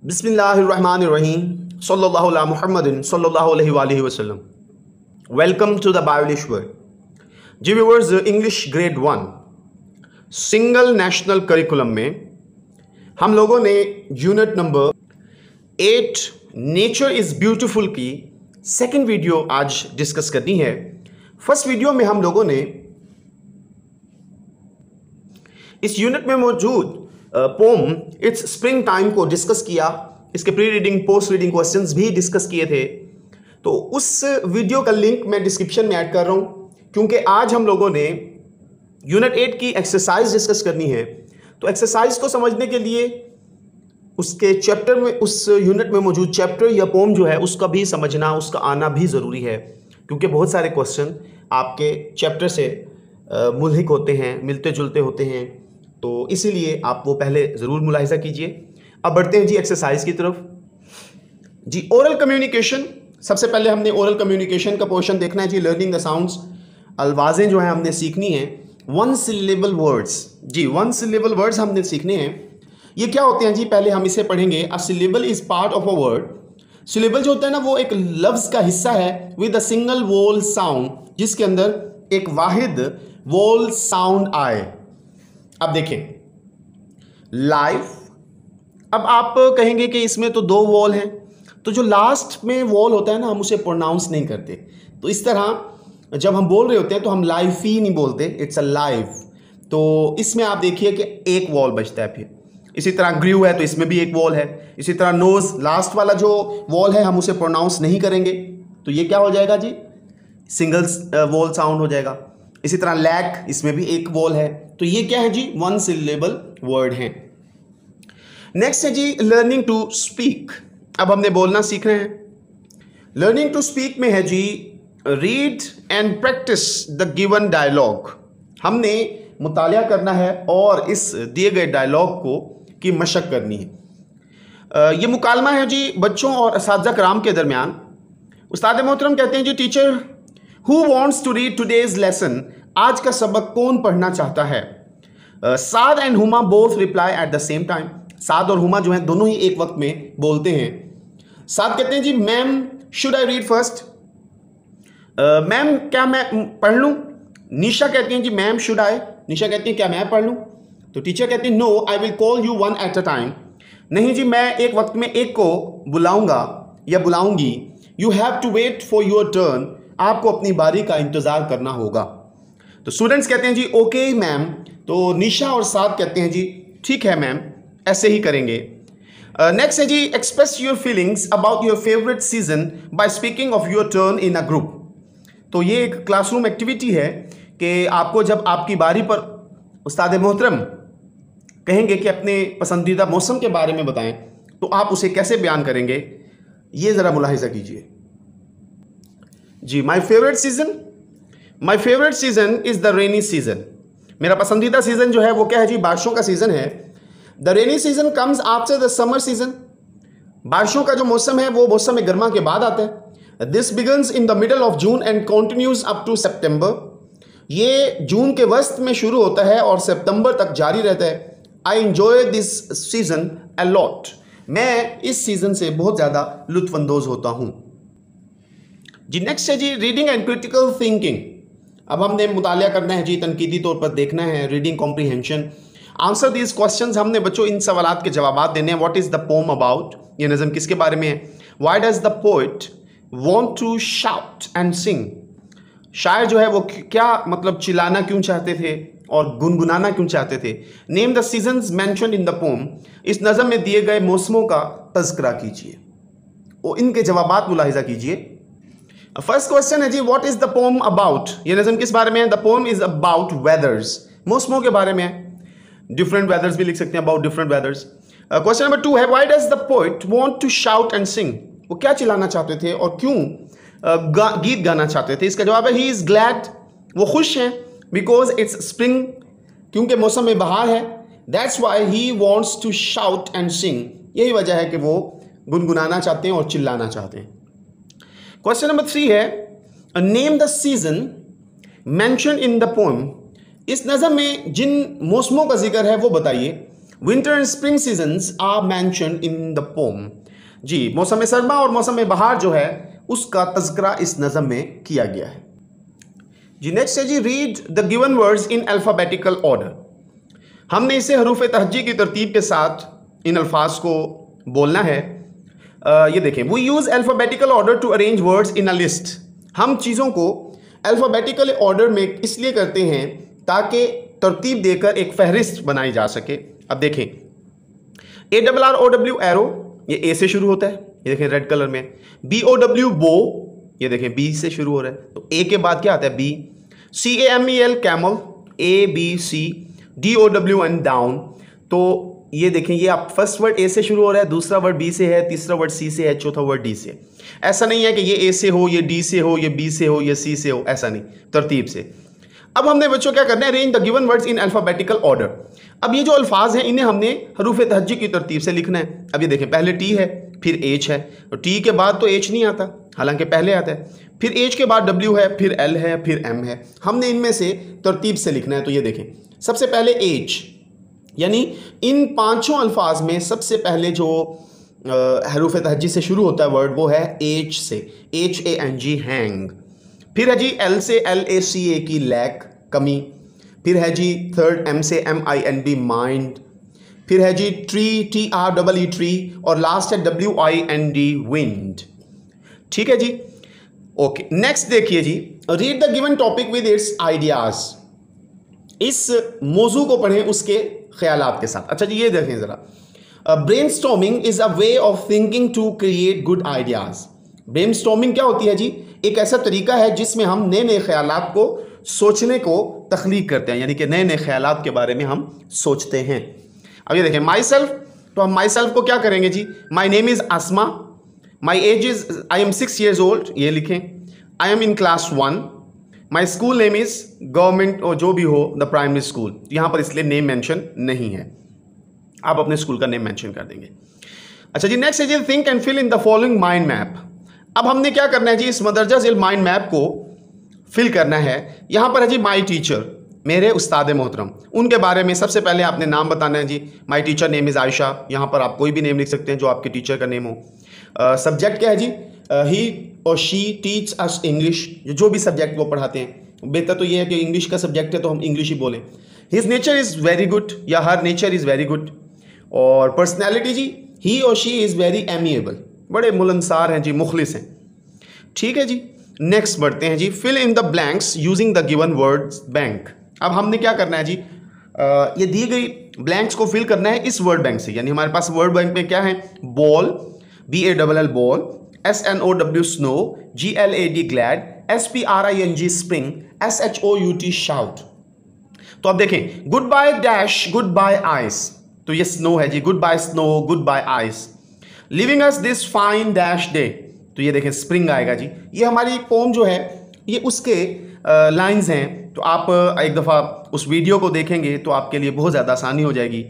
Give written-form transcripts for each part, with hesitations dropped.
बिस्मिल्लाहिर्रहमानिर्रहीम सल्लल्लाहु अला मुहम्मदिन सल्लल्लाहु अलैहि वसल्लम। Welcome to the Biolish world. जी viewers, English grade 1 single national curriculum में हम लोगों ने unit number 8 nature is beautiful की सेकंड वीडियो आज डिस्कस करनी है। फर्स्ट वीडियो में हम लोगों ने इस यूनिट में मौजूद पोम इट्स स्प्रिंग टाइम को डिस्कस किया। इसके pre reading post reading questions भी डिस्कस किए थे। तो उस वीडियो का लिंक मैं डिस्क्रिप्शन में ऐड कर रहा हूं, क्योंकि आज हम लोगों ने यूनिट 8 की एक्सरसाइज डिस्कस करनी है। तो एक्सरसाइज को समझने के लिए उसके चैप्टर में, उस यूनिट में मौजूद चैप्टर या पोम जो है उसका भी समझना, उसका आना भी ज़रूरी है, क्योंकि बहुत सारे क्वेश्चन आपके चैप्टर से मुल्हिक होते हैं, मिलते जुलते होते हैं। तो इसीलिए आप वो पहले ज़रूर मुलाहिजा कीजिए। अब बढ़ते हैं जी एक्सरसाइज की तरफ। जी ओरल कम्युनिकेशन, सबसे पहले हमने ओरल कम्युनिकेशन का पोर्शन देखना है जी। लर्निंग द साउंड्स, अल्फाजें जो हैं हमने सीखनी है। वन सिलेबल वर्ड्स, जी वन सिलेबल वर्ड्स हमने सीखने हैं। ये क्या होते हैं जी, पहले हम इसे पढ़ेंगे। A syllable is part of a word. Syllable जो होता है ना, वो एक लफ्ज़ का हिस्सा है with a single vowel sound, जिसके अंदर एक वाहिद वोल साउंड आए। अब देखें लाइफ, अब आप कहेंगे कि इसमें तो दो वॉल हैं, तो जो लास्ट में वॉल होता है ना, हम उसे प्रोनाउंस नहीं करते। तो इस तरह जब हम बोल रहे होते हैं तो हम लाइफ ही नहीं बोलते, इट्स अ लाइफ। तो इसमें आप देखिए कि एक वॉल बचता है। फिर इसी तरह ग्रीव है तो इसमें भी एक वॉल है। इसी तरह नोज, लास्ट वाला जो वॉल है हम उसे प्रोनाउंस नहीं करेंगे, तो ये क्या हो जाएगा जी, सिंगल वॉल साउंड हो जाएगा। इसी तरह लैक, इसमें भी एक वॉल है। तो ये क्या है जी, वन सिलेबल वर्ड है। नेक्स्ट है जी लर्निंग टू स्पीक। अब हमने बोलना सीख रहे हैं। लर्निंग टू स्पीक में है जी read and practise the given dialogue. हमने मुतालिया करना है और इस दिए गए डायलॉग को की मशक करनी है। ये मुकालमा है जी बच्चों और असातिज़ा कराम के दरमियान। उस्ताद मोहतरम कहते हैं जी, teacher who wants to read today's lesson, आज का सबक कौन पढ़ना चाहता है। Saad and Huma both reply at the same time. Saad और हुमा जो हैं दोनों ही एक वक्त में बोलते हैं। साद कहते हैं जी, ma'am should I read first, ma'am क्या मैं पढ़ लूँ। निशा कहती हैं जी, मैम शुड आई, निशा कहती हैं क्या मैं पढ़ लूँ। तो टीचर कहती है, no I will call you one at a time, नहीं जी मैं एक वक्त में एक को बुलाऊंगा या बुलाऊंगी। You have to wait for your turn, आपको अपनी बारी का इंतज़ार करना होगा। तो स्टूडेंट्स कहते हैं जी ओके मैम। तो निशा और साद कहते हैं जी ठीक है मैम, ऐसे ही करेंगे। नेक्स्ट है जी express your feelings about your favourite season by speaking of your turn in a group. तो ये एक क्लासरूम एक्टिविटी है कि आपको जब आपकी बारी पर उस्ताद मोहतरम कहेंगे कि अपने पसंदीदा मौसम के बारे में बताएं, तो आप उसे कैसे बयान करेंगे, ये ज़रा मुलाहिजा कीजिए जी। My favourite season is the rainy season. मेरा पसंदीदा सीज़न जो है वो क्या है जी, बारिशों का सीज़न है। The rainy season comes after the summer season. बारिशों का जो मौसम है वो मौसम गर्मा के बाद आता है। This begins in the middle of June and continues up to September. ये जून के वस्त में शुरू होता है और सितंबर तक जारी रहता है। I enjoy this season a lot. मैं इस सीज़न से बहुत ज़्यादा लुत्फ़अंदोज़ होता हूँ जी। नेक्स्ट है जी रीडिंग एंड क्रिटिकल थिंकिंग। अब हमने मुतालिया करना है जी, तनकीदी तौर पर देखना है, reading comprehension. Answer these questions, हमने बच्चों इन सवालात के जवाब देने हैं। What is the poem about, ये नज़म किसके बारे में है। Why does the poet want to shout and sing, शायर जो है वो क्या मतलब चिल्लाना क्यों चाहते थे और गुनगुनाना क्यों चाहते थे। Name the seasons mentioned in the pome, इस नज़म में दिए गए मौसमों का तज़किरा कीजिए और इनके जवाबात मुलाहिजा कीजिए। फर्स्ट क्वेश्चन है जी what is the poem about, ये नज़म किस बारे में है। The poem is about weathers, मौसमों के बारे में है। डिफरेंट वेदर्स भी लिख सकते हैं, about different weathers. Question number 2 है why does the poet want to shout and sing, वो क्या चिल्लाना चाहते थे और क्यों गीत गाना चाहते थे। इसका जवाब है ही इज ग्लैड, वो खुश हैं। बिकॉज इट्स स्प्रिंग, क्योंकि मौसम में बहार है। That's why he wants to shout and sing, यही वजह है कि वो गुनगुनाना चाहते हैं और चिल्लाना चाहते हैं। क्वेश्चन नंबर 3 है name the season mention in the poem, इस नज़म में जिन मौसमों का जिक्र है वो बताइए। Winter and spring seasons are mentioned in the poem. जी, मौसम सरमा और मौसम बहार जो है उसका तज़किरा इस नज़म में किया गया है। जी नेक्स्ट है जी, read the given words in alphabetical order. हमने इसे हरूफ तहज्जी की तरतीब के साथ इन अल्फाज को बोलना है। ये देखें, we use alphabetical order to arrange words in a list. हम चीज़ों को अल्फ़ाबेटिकल ऑर्डर में इसलिए करते हैं ताकि तरतीब देकर एक फहरिस्त बनाई जा सके। अब देखें, ARROW एरो, ये ए से शुरू होता है, ये देखें रेड कलर में। BOW बो, ये देखें बी से शुरू हो रहा है, तो ए के बाद क्या आता है? B. CAMEL camel, ABC। DOW and down, तो ये देखें, ये आप फर्स्ट वर्ड ए से शुरू हो रहा है, दूसरा वर्ड बी से है, तीसरा वर्ड सी से है, चौथा वर्ड डी से। ऐसा नहीं है कि ये ए से हो, ये डी से हो, ये बी से हो, ये सी से हो, ऐसा नहीं, तरतीब से। अब हमने बच्चों क्या करना है? Arrange the given words in alphabetical order. अब ये जो अल्फाज हैं इन्हें हमने हरूफ तहज्जी की तरतीब से लिखना है। अब ये देखें, पहले टी है, फिर एच है, और टी के बाद तो एच नहीं आता, हालांकि पहले आता है, फिर एच के बाद डब्ल्यू है, फिर एल है, फिर एम है। हमने इनमें से तरतीब से लिखना है। तो ये देखें, सबसे पहले एच, यानी इन पांचों अल्फाज में सबसे पहले जो हरूफ तहज्जी से शुरू होता है वर्ड वो है एच से, HANG हैंग। फिर है जी एल से LACA की लैक, कमी। फिर है जी थर्ड एम से MIND माइंड। फिर है जी ट्री, TREE ट्री, और लास्ट है WIND विंड। ठीक है जी, ओके। नेक्स्ट देखिए जी, read the given topic with its ideas. इस मौजू को पढ़ें उसके ख्यालात के साथ। अच्छा जी, ये देखें ज़रा, brainstorming is a way of thinking to create good ideas. Brainstorming क्या होती है जी? एक ऐसा तरीका है जिसमें हम नए नए ख्यालात को सोचने को तख्लीक करते हैं, यानी कि नए नए ख्यालात के बारे में हम सोचते हैं। अब ये देखें, माई सेल्फ, तो हम माई सेल्फ को क्या करेंगे जी? My name is Asma, my age is, I am 6 years old, ये लिखें। I am in class 1, my school name is government, और जो भी हो द प्राइमरी स्कूल, यहाँ पर इसलिए नेम मेंशन नहीं है, आप अपने स्कूल का नेम मेंशन कर देंगे। अच्छा जी, नेक्स्ट है जी, think and fill in the following mind map. अब हमने क्या करना है जी? इस मदरजा झील माइंड मैप को फिल करना है। यहाँ पर है जी माई टीचर, मेरे उस्ताद मोहतरम, उनके बारे में सबसे पहले आपने नाम बताना है जी। My teacher name is Ayesha, यहाँ पर आप कोई भी नेम लिख सकते हैं जो आपके टीचर का नेम हो। सब्जेक्ट क्या है जी? ही और शी टीच अस इंग्लिश, जो भी सब्जेक्ट वो पढ़ाते हैं। बेहतर तो ये है कि इंग्लिश का सब्जेक्ट है तो हम इंग्लिश ही बोलें। His nature is very good, या her nature is very good. और पर्सनैलिटी जी, ही और शी इज़ वेरी एमिएबल, बड़े मुलनसार हैं जी, मुखलिस हैं। ठीक है जी, नेक्स्ट बढ़ते हैं जी, fill in the blanks using the given words bank. अब हमने क्या करना है जी? ये दी गई ब्लैंक्स को फिल करना है इस वर्ड बैंक से, यानी हमारे पास वर्ड बैंक में क्या है? Ball, BALL ball, SNOW snow, GLAD glad, SPRING spring, SHOUT shout. तो अब देखें, goodbye dash, goodbye ice, तो ये स्नो है जी, goodbye snow, goodbye ice. Living us this fine dash day, तो ये देखें स्प्रिंग आएगा जी। ये हमारी पोम जो है ये उसके लाइंस हैं। तो आप एक दफ़ा उस वीडियो को देखेंगे तो आपके लिए बहुत ज़्यादा आसानी हो जाएगी।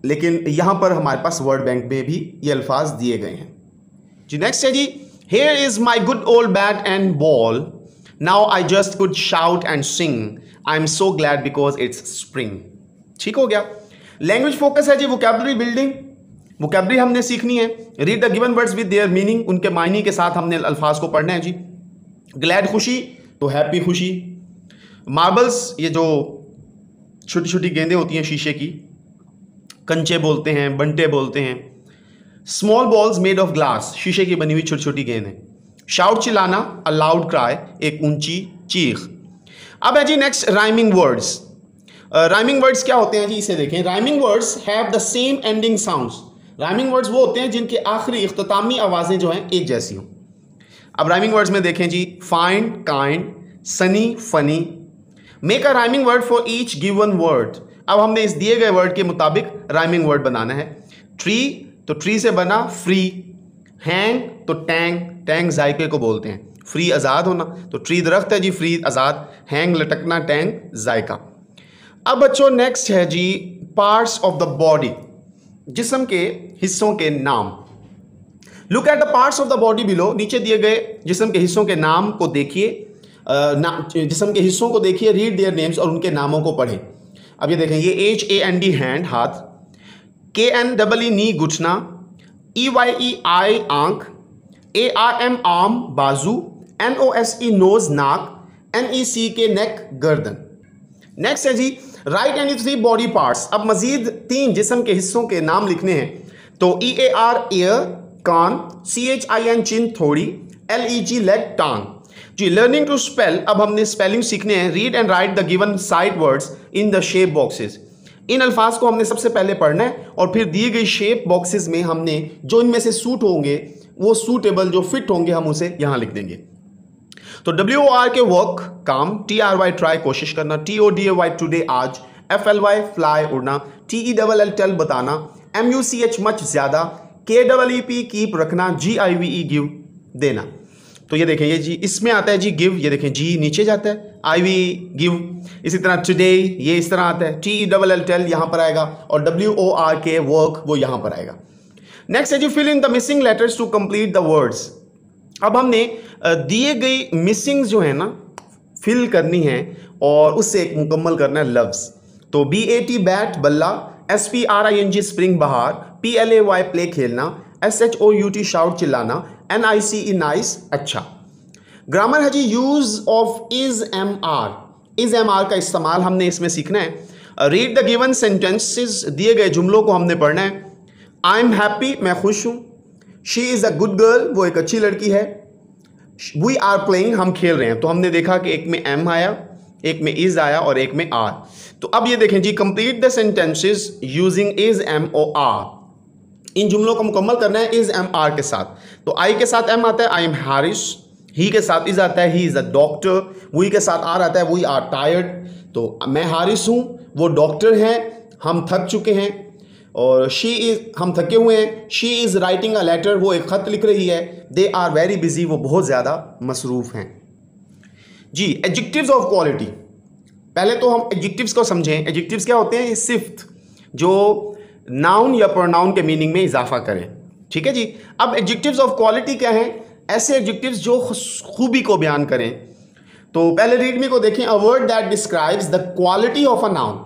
लेकिन यहाँ पर हमारे पास वर्ड बैंक में भी ये अल्फाज दिए गए हैं जी। नेक्स्ट है जी, here is my good old bat and ball, now I just could shout and sing, I am so glad because it's spring. ठीक हो गया। लैंग्वेज फोकस है जी, वोकैबुलरी बिल्डिंग, वोकैबुलरी हमने सीखनी है। Read the given words with their meaning, उनके मायने के साथ हमने अल्फाज को पढ़ना है जी। ग्लैड खुशी, तो हैप्पी खुशी। मार्बल्स, ये जो छोटी छोटी गेंदें होती हैं शीशे की, कंचे बोलते हैं, बंटे बोलते हैं। Small balls made of glass, शीशे की बनी हुई छोटी छोटी गेंद है। शाउट, चिल्लाना, अ लाउड क्राई, एक ऊंची चीख। अब है जी next rhyming words. Rhyming words क्या होते हैं जी? इसे देखें, rhyming words have the same ending sounds. Rhyming words वो होते हैं जिनके आखिरी इख्तितामी आवाज़ें जो हैं एक जैसी हों। अब राइमिंग वर्ड्स में देखें जी, find, kind, sunny, funny. Make a rhyming word for each given word. अब हमने इस दिए गए वर्ड के मुताबिक राइमिंग वर्ड बनाना है। ट्री, तो ट्री से बना फ्री। हैंग, तो टैंग, टैंग जायके को बोलते हैं। फ्री आज़ाद होना, तो ट्री दरख्त है जी, फ्री आज़ाद। हैंग लटकना, टैंग जायका। अब बच्चों नेक्स्ट है जी पार्ट्स ऑफ द बॉडी, जिस्म के हिस्सों के नाम। Look at the parts of the body below, नीचे दिए गए जिस्म के हिस्सों के नाम को देखिए, जिस्म के हिस्सों को देखिए। रीड देयर नेम्स, और उनके नामों को पढ़ें। अब ये देखें, ये HAND हैंड, हाथ। KNEE नी घुटना, EYEI आंख, ARM आर्म बाजू, NOSE नोज नाक, NECK नेक गर्दन। नेक्स्ट है जी राइट एनी 3 बॉडी पार्ट्स। अब मजीद 3 जिस्म के हिस्सों के नाम लिखने हैं। तो EAR ईयर कान, CHIN चिन थोड़ी, LEG लेग टांग। जी लर्निंग टू स्पेल, अब हमने स्पेलिंग सीखने हैं। Read and write the given side words in the shape boxes. इन अल्फाज को हमने सबसे पहले पढ़ना है और फिर दिए गई शेप बॉक्सेस में हमने जो इनमें से सूट होंगे, वो सूटेबल जो फिट होंगे, हम उसे यहां लिख देंगे। तो WOR के वर्क काम, TRY ट्राई कोशिश करना, TODAY टुडे आज, FLY फ्लाई उड़ना, TELL टेल बताना, MUCH मच ज्यादा, KEEP कीप रखना, GIVE गिव देना। तो ये देखें, ये जी इसमें आता है जी गिव, ये देखें जी नीचे जाता है, IVE गिव। इसी तरह टुडे ये इस तरह आता है, TELL टेल यहां पर आएगा और WOR के वर्क वो यहां पर आएगा। नेक्स्ट है जी fill in the missing letters to complete the words. अब हमने दिए गई मिसिंग जो है ना फिल करनी है और उससे एक मुकम्मल करना है लफ्ज। तो BAT बैट बल्ला, SPRING स्प्रिंग बहार, PLAY प्ले खेलना, SHOUT शाउट चिल्लाना, NICE नाइस अच्छा। ग्रामर है जी use of is am are का इस्तेमाल हमने इसमें सीखना है। रीड द गिवन सेंटेंसेस, दिए गए जुमलों को हमने पढ़ना है। आई एम हैप्पी, मैं खुश हूं। She is a good girl, वो एक अच्छी लड़की है। वी आर प्लेइंग, हम खेल रहे हैं। तो हमने देखा कि एक में एम आया, एक में इज आया और एक में आर। तो अब ये देखें जी complete the sentences using is am or are. इन जुमलों को मुकम्मल करना है इज एम आर के साथ। तो आई के साथ एम आता है, आई एम हारिस। ही के साथ इज आता है, he is a doctor. We के साथ आर आता है, वी आर टायर्ड। तो मैं हारिस हूं, वो डॉक्टर हैं, हम थक चुके हैं। और शी इज, हम थके हुए हैं। She is writing a letter, वो एक खत लिख रही है। दे आर वेरी बिजी, वो बहुत ज्यादा मसरूफ हैं। जी एडजेक्टिव्स ऑफ क्वालिटी, पहले तो हम एडजेक्टिव्स को समझें। एडजेक्टिव्स क्या होते हैं? ये सिफ्त जो नाउन या प्रोनाउन के मीनिंग में इजाफा करें। ठीक है जी। अब एडजेक्टिव्स ऑफ क्वालिटी क्या है? ऐसे एडजेक्टिव्स जो खूबी को बयान करें। तो पहले रीड मी को देखें। A word that describes the quality of a noun,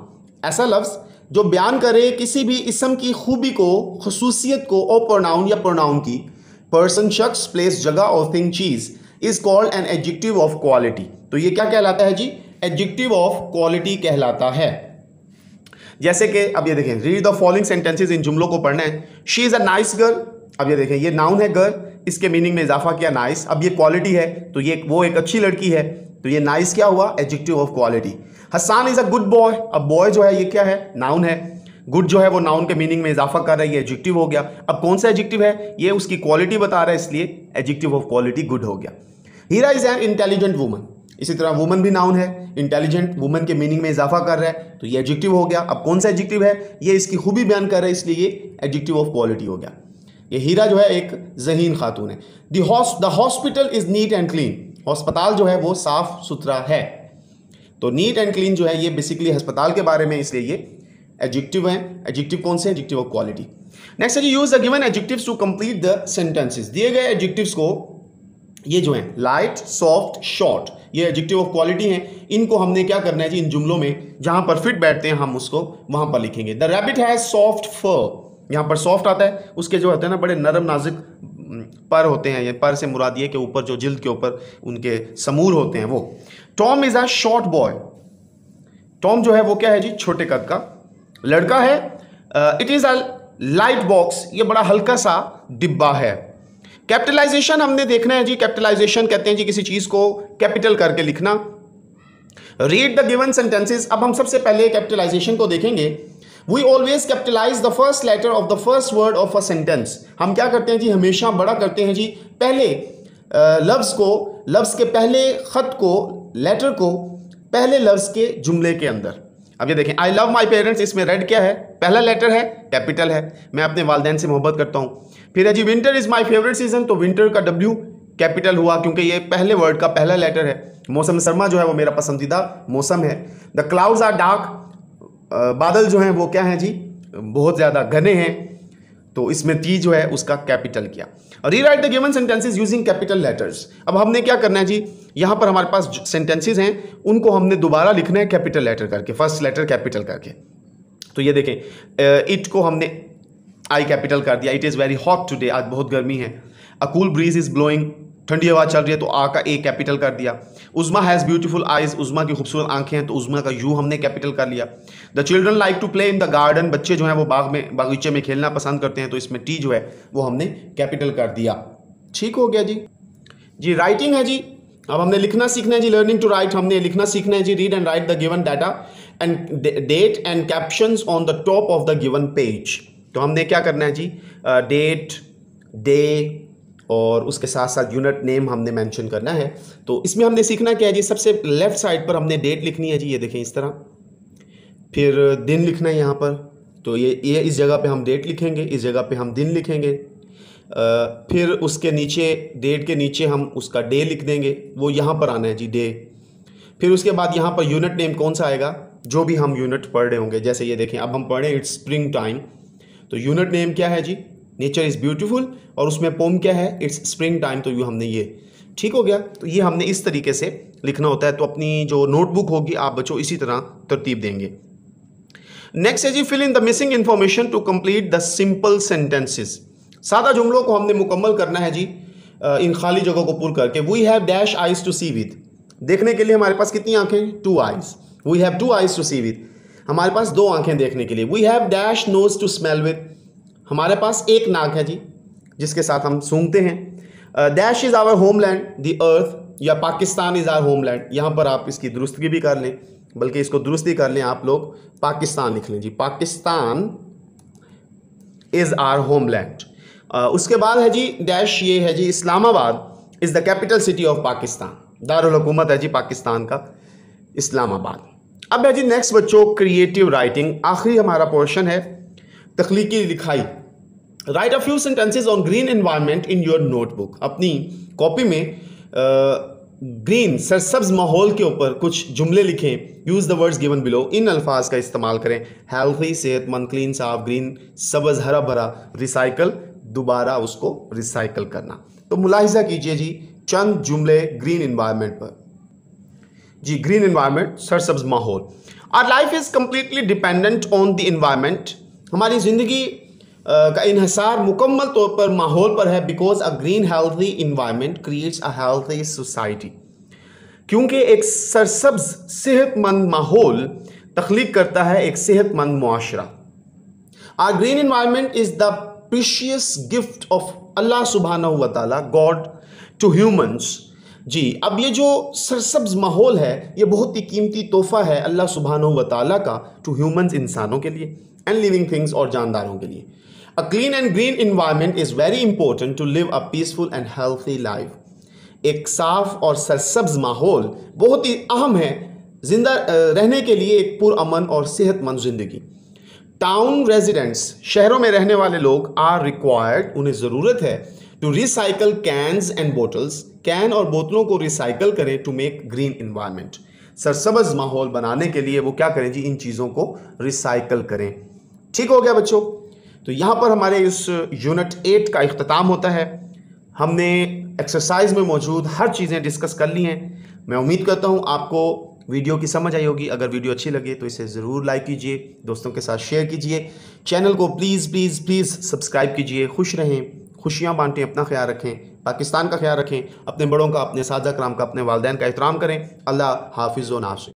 ऐसा लफ्ज जो बयान करे किसी भी इस्म की खूबी को, खसूसियत को, और प्रोनाउन या प्रोनाउन की, पर्सन, शख्स, प्लेस, जगह और थिंग, चीज, is called an adjective of quality. तो ये क्या कहलाता है जी? एडजेक्टिव ऑफ क्वालिटी कहलाता है। जैसे कि अब ये देखें, रीड द फॉलोइंग सेंटेंसेस, इन जुमलों को पढ़ना है। She is a nice girl, अब ये देखें ये नाउन है गर्ल, इसके मीनिंग में इजाफा किया नाइस। अब ये क्वालिटी है तो ये वो एक अच्छी लड़की है, तो ये नाइस क्या हुआ? Adjective of quality. Hasan is a good boy, अब बॉय जो है ये क्या है? नाउन है। गुड जो है वो नाउन के मीनिंग में इजाफा कर रहा है, ये एडजेक्टिव हो गया। अब कौन सा एडजेक्टिव है? ये उसकी क्वालिटी बता रहा है, इसलिए एडजेक्टिव ऑफ क्वालिटी गुड हो गया। हीरा इज एन इंटेलिजेंट वुमन, इसी तरह वुमन भी नाउन है, इंटेलिजेंट वुमन के मीनिंग में इजाफा कर रहा है, तो ये एडजेक्टिव हो गया। अब कौन सा एडजेक्टिव है? ये इसकी खूबी बयान कर रहा है, इसलिए ये एडजेक्टिव ऑफ क्वालिटी हो गया। ये हीरा जो है एक ज़हीन खातून है। The hospital is neat and clean, अस्पताल जो है वो साफ सुथरा है। तो नीट एंड क्लीन जो है ये बेसिकली अस्पताल के बारे में, इसलिए ये एडजेक्टिव है। एडजेक्टिव कौन से? Adjective of quality. नेक्स्ट है जी use the given adjectives to complete the sentences. दिए गए एडजेक्टिव्स को, ये जो है लाइट, सॉफ्ट, शॉर्ट, ये एडजेक्टिव ऑफ क्वालिटी हैं। इनको हमने क्या करना है जी? इन जुमलों में जहां पर फिट बैठते हैं हम उसको वहां पर लिखेंगे। द रैबिट हैज सॉफ्ट फर, यहां पर सॉफ्ट आता है, उसके जो होते हैं ना बड़े नरम नाजुक पर होते हैं। ये पर से मुराद ये के ऊपर जो जिल्द के ऊपर उनके समूर होते हैं वो। Tom is a short boy, Tom जो है वो क्या है जी? छोटे कद का लड़का है। It is a light box, ये बड़ा हल्का सा डिब्बा है। कैपिटलाइजेशन हमने देखना है जी। कैपिटलाइजेशन कहते हैं जी किसी चीज को कैपिटल करके लिखना। रीड द गिवन सेंटेंसेस, अब हम सबसे पहले कैपिटलाइजेशन को देखेंगे। We always capitalise the first letter of the first word of a sentence. हम क्या करते हैं जी? हमेशा बड़ा करते हैं जी पहले लफ्ज को, लफ्ज के पहले खत को, लेटर को पहले लफ्ज के जुमले के अंदर। अब ये देखें, आई लव माई पेरेंट्स, इसमें रेड क्या है? पहला लेटर है, कैपिटल है, मैं अपने वालिदैन से मोहब्बत करता हूँ। फिर है जी winter is my favourite season, तो विंटर का W कैपिटल हुआ क्योंकि ये पहले वर्ड का पहला लेटर है। मौसम सरमा जो है वो मेरा पसंदीदा मौसम है। द क्लाउड्स आर डार्क, बादल जो हैं वो क्या हैं जी? बहुत ज़्यादा घने हैं, तो इसमें T जो है उसका कैपिटल किया। और rewrite the given sentences using capital letters. अब हमने क्या करना है जी? यहाँ पर हमारे पास सेंटेंसेस हैं, उनको हमने दोबारा लिखना है कैपिटल लेटर करके, फर्स्ट लेटर कैपिटल करके। तो ये देखें, इट को हमने आई कैपिटल कर दिया। It is very hot today, आज बहुत गर्मी है। A cool bridge is blowing, ठंडी हवा चल रही है, तो आ का ए कैपिटल कर दिया। उज़मा हैज़ ब्यूटीफुल आइज, उज़मा की खूबसूरत आंखें हैं, तो उज़मा का यू हमने कैपिटल कर लिया। The children like to play in the garden, बच्चे जो हैं वो बागीचे में खेलना पसंद करते हैं, तो इसमें टी जो है वो हमने कैपिटल कर दिया। ठीक हो गया जी। राइटिंग है जी, अब हमने लिखना सीखना है जी। लर्निंग टू राइट, हमने लिखना सीखना है जी। Read and write the given data and date and captions on the top of the given page. तो हमने क्या करना है जी, डेट, डे और उसके साथ साथ यूनिट नेम हमने मेंशन करना है। तो इसमें हमने सीखना क्या है जी, सबसे लेफ्ट साइड पर हमने डेट लिखनी है जी, ये देखें इस तरह। फिर दिन लिखना है यहाँ पर, तो ये इस जगह पे हम डेट लिखेंगे, इस जगह पे हम दिन लिखेंगे। फिर उसके नीचे, डेट के नीचे हम उसका डे लिख देंगे, वो यहाँ पर आना है जी, डे। फिर उसके बाद यहाँ पर यूनिट नेम कौन सा आएगा, जो भी हम यूनिट पढ़ रहे होंगे। जैसे ये देखें, अब हम पढ़ रहे हैं इट्स स्प्रिंग टाइम, तो यूनिट नेम क्या है जी, नेचर इज़ ब्यूटीफुल, और उसमें पोम क्या है, इट्स स्प्रिंग टाइम, तो हमने ये ठीक हो गया। तो ये हमने इस तरीके से लिखना होता है। तो अपनी जो नोटबुक होगी आप बच्चों इसी तरह तरतीब देंगे। नेक्स्ट है जी, fill in the missing information to complete the simple sentences. सादा जुमलों को हमने मुकम्मल करना है जी इन खाली जगहों को पूर्ण करके। We have dash eyes to see with, देखने के लिए हमारे पास कितनी आंखें, 2 eyes. We have 2 eyes to see with, हमारे पास 2 आंखें देखने के लिए। We have dash nose to smell with, हमारे पास 1 नाक है जी जिसके साथ हम सूंघते हैं। Dash is our homeland, the earth, या पाकिस्तान इज़ आवर होमलैंड। यहाँ पर आप इसकी दुरुस्ती भी कर लें, बल्कि इसको दुरुस्ती कर लें आप लोग, पाकिस्तान लिख लें जी, पाकिस्तान इज़ आवर होमलैंड। उसके बाद है जी डैश, ये है जी Islamabad is the capital city of Pakistan, दारुल हुकूमत है जी पाकिस्तान का इस्लामाबाद। अब है जी नेक्स्ट बच्चों क्रिएटिव राइटिंग, आखिरी हमारा पोर्शन है तख्लीकी लिखाई। Write a few sentences on green environment in your notebook, अपनी कॉपी में ग्रीन सरसब्ज माहौल के ऊपर कुछ जुमले लिखें। Use the words given below, इन अल्फाज का इस्तेमाल करें। हेल्थी, सेहतमंद, क्लीन, साफ, ग्रीन, सब्ज, हरा भरा, रिसाइकल, दोबारा उसको रिसाइकल करना। तो मुलाहिजा कीजिए जी चंद जुमले ग्रीन एनवायरनमेंट पर जी। ग्रीन एनवायरनमेंट, सरसब्ज माहौल। Our life is completely dependent on the environment, हमारी ज़िंदगी का इन्हिसार मुकम्मल तौर पर माहौल पर है। Because a green healthy environment creates a healthy society, क्योंकि एक सरसब्ज सेहतमंद माहौल तख्लीक करता है एक सेहतमंद मुआशरा। Our green environment is the precious gift of Allah सुब्हानहू व तआला, गॉड टू ह्यूमन्स जी। अब ये जो सरसब्ज माहौल है ये बहुत ही कीमती तोहफा है अल्लाह सुब्हानहू व तआला का टू ह्यूमन्स, इंसानों के लिए, एंड लिविंग थिंग्स, और जानदारों के लिए। A clean and green environment is very important to live a peaceful and healthy life. एक साफ और सरसब्ज माहौल बहुत ही अहम है जिंदा रहने के लिए, एक पुरअमन और सेहतमंद जिंदगी। टाउन रेजिडेंट्स, शहरों में रहने वाले लोग, आर रिक्वायर्ड, उन्हें ज़रूरत है, to recycle cans and bottles, can और बोतलों को रिसाइकल करें, टू मेक ग्रीन इन्वायरमेंट, सरसब्ज माहौल बनाने के लिए वो क्या करें जी, इन चीज़ों को रिसाइकल करें। ठीक हो गया बच्चों। तो यहाँ पर हमारे इस यूनिट 8 का इख्तिताम होता है। हमने एक्सरसाइज में मौजूद हर चीज़ें डिस्कस कर ली हैं। मैं उम्मीद करता हूँ आपको वीडियो की समझ आई होगी। अगर वीडियो अच्छी लगे तो इसे ज़रूर लाइक कीजिए, दोस्तों के साथ शेयर कीजिए, चैनल को प्लीज़ प्लीज़ प्लीज़ सब्सक्राइब कीजिए। खुश रहें, खुशियाँ बांटें, अपना ख्याल रखें, पाकिस्तान का ख्याल रखें, अपने बड़ों का, अपने सादा कराम का, अपने वालिदैन का एहतराम करें। अल्लाह हाफिज़ व नासिर।